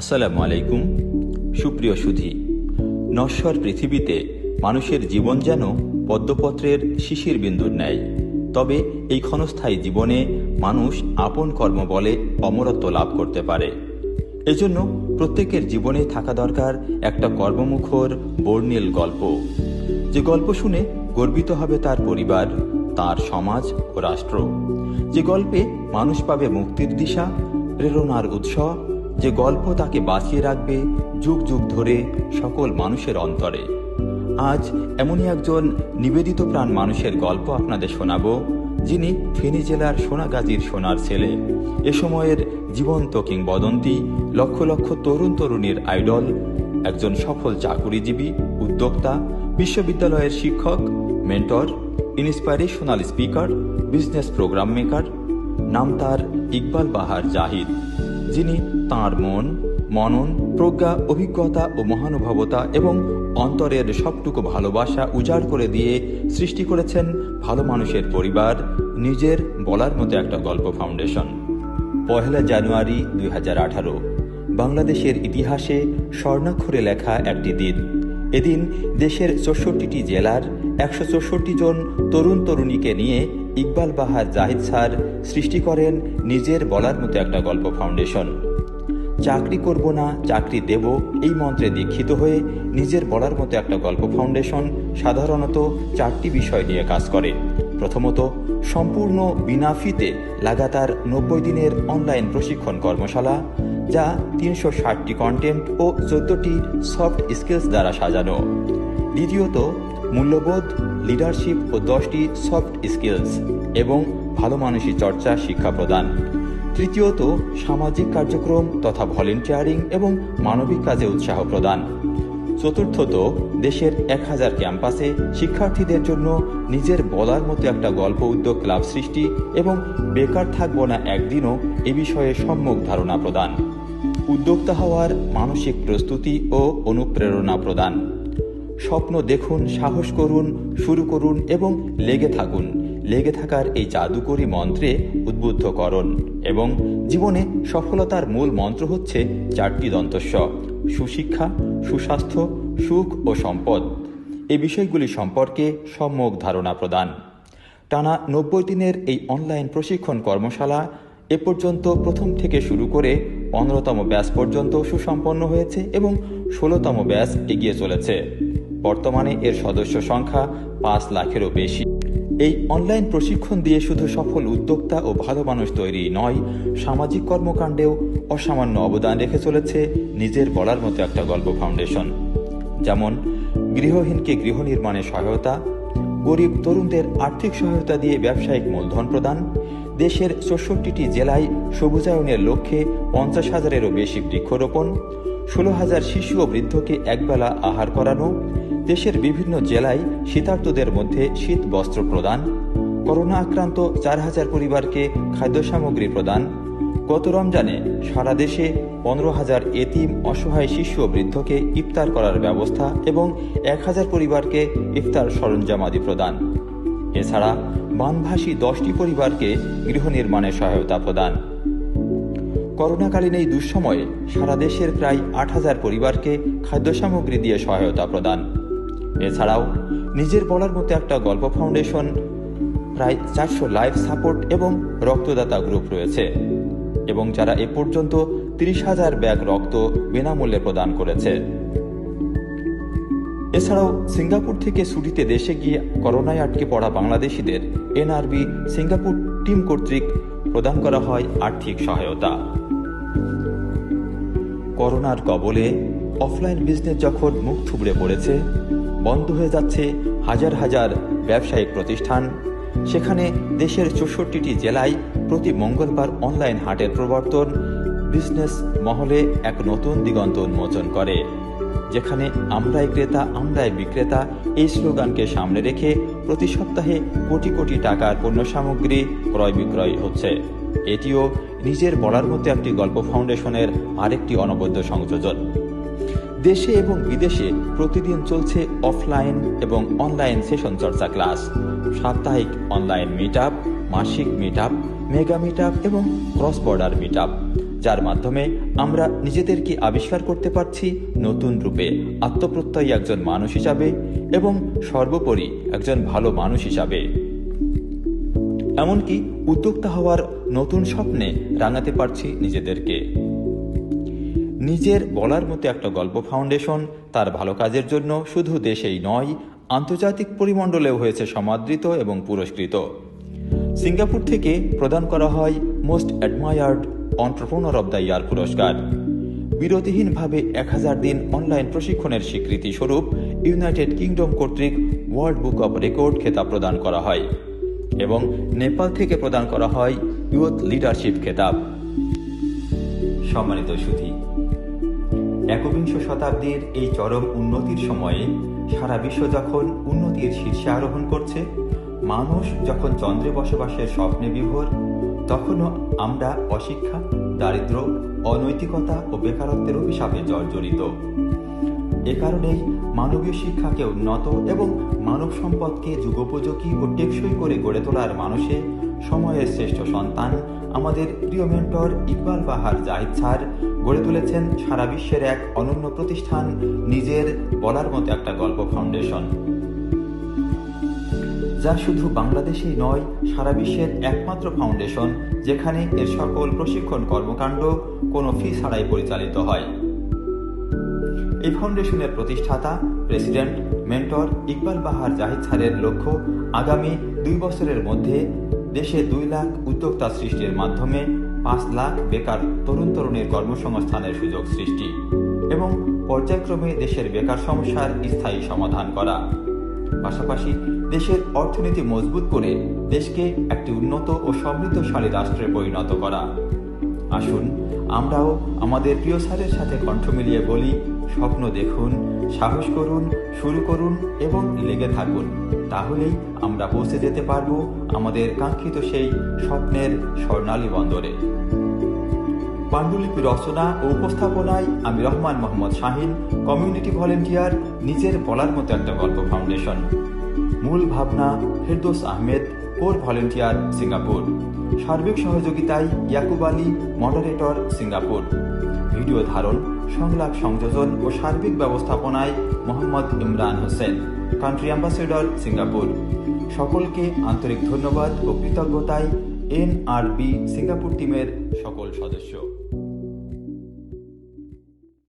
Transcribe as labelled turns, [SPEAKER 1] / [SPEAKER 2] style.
[SPEAKER 1] আসসালামু আলাইকুম। সুপ্রিয় সুধী, নশ্বর পৃথিবীতে মানুষের জীবন যেন পদ্মপত্রের শিশির বিন্দুর ন্যায়। তবে এই ক্ষণস্থায়ী জীবনে মানুষ আপন কর্ম বলে অমরত্ব লাভ করতে পারে। এজন্য প্রত্যেকের জীবনে থাকা দরকার একটা কর্মমুখর বর্ণিল গল্প, যে গল্প শুনে গর্বিত হবে তার পরিবার, তার সমাজ ও রাষ্ট্র। যে গল্পে মানুষ পাবে মুক্তির দিশা, প্রেরণার উৎস, যে গল্প তাকে বাঁচিয়ে রাখবে যুগ যুগ ধরে সকল মানুষের অন্তরে। আজ এমনই একজন নিবেদিত প্রাণ মানুষের গল্প আপনাদের শোনাবো, যিনি ফেনী জেলার সোনাগাজীর সোনার ছেলে, এ সময়ের জীবন্ত কিংবদন্তি, লক্ষ লক্ষ তরুণ তরুণীর আইডল, একজন সফল চাকুরিজীবী, উদ্যোক্তা, বিশ্ববিদ্যালয়ের শিক্ষক, mentor, inspirational speaker, business program maker. নাম তার ইকবাল বাহার জাহিদ, যিনি তাঁর মনন, প্রজ্ঞা, অভিজ্ঞতা ও মহানুভবতা এবং অন্তরের সবটুকু ভালোবাসা উজাড় করে দিয়ে সৃষ্টি করেছেন ভালো মানুষের পরিবার, নিজের বলার মতো একটা গল্প ফাউন্ডেশন। 1 জানুয়ারি 2018 বাংলাদেশের ইতিহাসে স্বর্ণাক্ষরে লেখা একটি দিন। এদিন দেশের 64টি জেলার 164 জন তরুণ তরুণীকে নিয়ে ইকবাল বাহার জাহিদ স্যার সৃষ্টি করেন নিজের বলার মতো একটা গল্প ফাউন্ডেশন। চাকরি করব না, চাকরি দেব, এই মন্ত্রে দীক্ষিত হয়ে নিজের বলার মতো একটা গল্প ফাউন্ডেশন সাধারণত 4টি বিষয় নিয়ে কাজ করে। প্রথমত, সম্পূর্ণ বিনা ফিতে লাগাতার 90 দিনের অনলাইন প্রশিক্ষণ কর্মশালা, যা 360টি কন্টেন্ট ও 14টি সফট স্কিলস দ্বারা সাজানো। দ্বিতীয়ত, মূল্যবোধ, লিডারশিপ ও 10টি সফট স্কিলস এবং ভালো মানসিক চর্চা শিক্ষা প্রদান। তৃতীয়ত, সামাজিক কার্যক্রম তথা ভলেন্টিয়ারিং এবং মানবিক কাজে উৎসাহ প্রদান। চতুর্থত, দেশের 1000 ক্যাম্পাসে শিক্ষার্থীদের জন্য নিজের বলার মতো একটা গল্প উদ্যোগ ক্লাব সৃষ্টি এবং বেকার থাকবো না একদিনও এ বিষয়ে সম্যক ধারণা প্রদান। উদ্যোক্তা হওয়ার মানসিক প্রস্তুতি ও অনুপ্রেরণা প্রদান। স্বপ্ন দেখুন, সাহস করুন, শুরু করুন এবং লেগে থাকুন। লেগে থাকার এই জাদুকরী মন্ত্রে উদ্বুদ্ধকরণ এবং জীবনে সফলতার মূল মন্ত্র হচ্ছে 4টি দন্তস্ব: সুশিক্ষা, সুস্বাস্থ্য, সুখ ও সম্পদ। এই বিষয়গুলি সম্পর্কে সম্যক ধারণা প্রদান। টানা 90 দিনের এই অনলাইন প্রশিক্ষণ কর্মশালা এ পর্যন্ত প্রথম থেকে শুরু করে 15তম ব্যাচ পর্যন্ত সুসম্পন্ন হয়েছে এবং 16তম ব্যাচ এগিয়ে চলেছে। বর্তমানে এর সদস্য সংখ্যা 5 লাখেরও বেশি। এই অনলাইন প্রশিক্ষণ দিয়ে শুধু সফল উদ্যোক্তা ও ভালো মানুষ তৈরি নয়, সামাজিক কর্মকাণ্ডেও অসামান্য অবদান রেখে চলেছে নিজের বলার মতো একটা গল্প ফাউন্ডেশন। যেমন গৃহহীনকে গৃহ নির্মাণে সহায়তা, গরিব তরুণদের আর্থিক সহায়তা দিয়ে ব্যবসায়িক মূলধন প্রদান, দেশের 64টি জেলায় সবুজায়নের লক্ষ্যে 50,000-এরও বেশি বৃক্ষরোপণ, 16,000 শিশু ও বৃদ্ধকে একবেলা আহার করানো, দেশের বিভিন্ন জেলায় শীতার্তদের মধ্যে শীত বস্ত্র প্রদান, করোনা আক্রান্ত 4,000 পরিবারকে খাদ্য সামগ্রী প্রদান, গত রমজানে সারা দেশে 15,000 এতিম অসহায় শিশু ও বৃদ্ধকে ইফতার করার ব্যবস্থা এবং 1,000 পরিবারকে ইফতার সরঞ্জামাদি প্রদান। এছাড়া বানভাসী 10টি পরিবারকে গৃহ নির্মাণে সহায়তা প্রদান। করোনাকালীন এই দুঃসময়ে সারা দেশের প্রায় 8,000 পরিবারকে খাদ্য সামগ্রী দিয়ে সহায়তা প্রদান। এছাড়াও নিজের বলার মতো একটা গল্প ফাউন্ডেশন প্রায় 400 লাইফ সাপোর্ট এবং রক্তদাতা গ্রুপ রয়েছে এবং যারা এ পর্যন্ত 30,000 ব্যাগ রক্ত বিনামূল্যে প্রদান করেছে। এছাড়াও সিঙ্গাপুর থেকে ছুটিতে দেশে গিয়ে করোনায় আটকে পড়া বাংলাদেশিদের এনআরবি সিঙ্গাপুর টিম কর্তৃক প্রদান করা হয় আর্থিক সহায়তা। করোনার কবলে অফলাইন বিজনেস যখন মুখ থুবড়ে পড়েছে, বন্ধ হয়ে যাচ্ছে হাজার হাজার ব্যবসায়িক প্রতিষ্ঠান, সেখানে দেশের 64টি জেলায় প্রতি মঙ্গলবার অনলাইন হাটের প্রবর্তন বিজনেস মহলে এক নতুন দিগন্ত উন্মোচন করে, যেখানে আমরাই ক্রেতা আমরাই বিক্রেতা এই স্লোগানকে সামনে রেখে প্রতি সপ্তাহে কোটি কোটি টাকার পণ্য সামগ্রী ক্রয় বিক্রয় হচ্ছে। এটিও নিজের বলার মতো একটি গল্প ফাউন্ডেশনের আরেকটি অনবদ্য সংযোজন। দেশে এবং বিদেশে প্রতিদিন চলছে অফলাইন এবং অনলাইন সেশন চর্চা ক্লাস, সাপ্তাহিক অনলাইন মিট আপ, মাসিক meet up, mega meet up এবং ক্রস বর্ডার মিট আপ। যার মাধ্যমে আমরা নিজেদেরকে আবিষ্কার করতে পারছি নতুন রূপে, আত্মপ্রত্যয়ী একজন মানুষ হিসাবে এবং সর্বোপরি একজন ভালো মানুষ হিসাবে। এমনকি উদ্যোক্তা হওয়ার নতুন স্বপ্নে রাঙাতে পারছি নিজেদেরকে। নিজের বলার মতো একটা গল্প ফাউন্ডেশন তার ভালো কাজের জন্য শুধু দেশেই নয়, আন্তর্জাতিক পরিমণ্ডলেও হয়েছে সমাদৃত এবং পুরস্কৃত। সিঙ্গাপুর থেকে প্রদান করা হয় most admired entrepreneur of the year পুরস্কার। বিরতিহীনভাবে 1000 দিন অনলাইন প্রশিক্ষণের স্বীকৃতি স্বরূপ ইউনাইটেড কিংডম কর্তৃক ওয়ার্ল্ড বুক অব রেকর্ড খেতাব প্রদান করা হয় এবং নেপাল থেকে প্রদান করা হয় ইউথ লিডারশিপ খেতাব। সম্মানিত সুধী, একবিংশ শতাব্দীর এই চরম উন্নতির সময়ে সারা বিশ্ব যখন উন্নতির শীর্ষে আরোহণ করছে, মানুষ যখন চন্দ্রে বসবাসের স্বপ্নে বিভোর, তখনও আমরা অশিক্ষা, দারিদ্র্য, অনৈতিকতা ও বেকারত্বের অভিশাপে জর্জরিত। এ কারণেই মানবীয় শিক্ষাকে উন্নত এবং মানব সম্পদকে যুগোপযোগী ও টেকসই করে গড়ে তোলার মানুষে সময়ের শ্রেষ্ঠ সন্তান আমাদের প্রিয় মেন্টর ইকবাল বাহার জাহিদ স্যার গড়ে তুলেছেন সারা বিশ্বের এক অনন্য প্রতিষ্ঠান, নিজের বলার মতো একটা গল্প ফাউন্ডেশন, যা শুধু বাংলাদেশেই নয়, সারা বিশ্বের একমাত্র ফাউন্ডেশন যেখানে এর সকল প্রশিক্ষণ কর্মকাণ্ড কোনো ফি ছাড়াই পরিচালিত হয়। এই ফাউন্ডেশনের প্রতিষ্ঠাতা প্রেসিডেন্ট মেন্টর ইকবাল বাহার জাহিদ স্যারের লক্ষ্য আগামী 2 বছরের মধ্যে দেশে 2 লাখ উদ্যোক্তা সৃষ্টির মাধ্যমে 5 লাখ বেকার তরুণ তরুণীর কর্মসংস্থানের সুযোগ সৃষ্টি এবং পর্যায়ক্রমে দেশের বেকার সমস্যার স্থায়ী সমাধান করা। পাশাপাশি দেশের অর্থনীতি মজবুত করে দেশকে একটি উন্নত ও সমৃদ্ধশালী রাষ্ট্রে পরিণত করা। আসুন আমরাও আমাদের প্রিয় স্যারের সাথে কণ্ঠ মিলিয়ে বলি, স্বপ্ন দেখুন, সাহস করুন, শুরু করুন এবং লেগে থাকুন। তাহলেই আমরা পৌঁছে যেতে পারব আমাদের কাঙ্ক্ষিত সেই স্বপ্নের স্বর্ণালী বন্দরে। পাণ্ডুলিপি রচনা ও উপস্থাপনায় আমি রহমান মোহাম্মদ শাহিন, কমিউনিটি ভলেন্টিয়ার, নিজের বলার মতো একটা গল্প ফাউন্ডেশন। মূল ভাবনা Ferdous Ahmed, core volunteer, Singapore. সার্বিক সহযোগিতায় Yakub Ali, moderator, Singapore. Video ধারণ, সংলাপ সংযোজন ও সার্বিক ব্যবস্থাপনায় Mohammad Imran Hossain, country ambassador, Singapore. সকলকে আন্তরিক ধন্যবাদ ও কৃতজ্ঞতায় NRB সিঙ্গাপুর টিমের সকল সদস্য।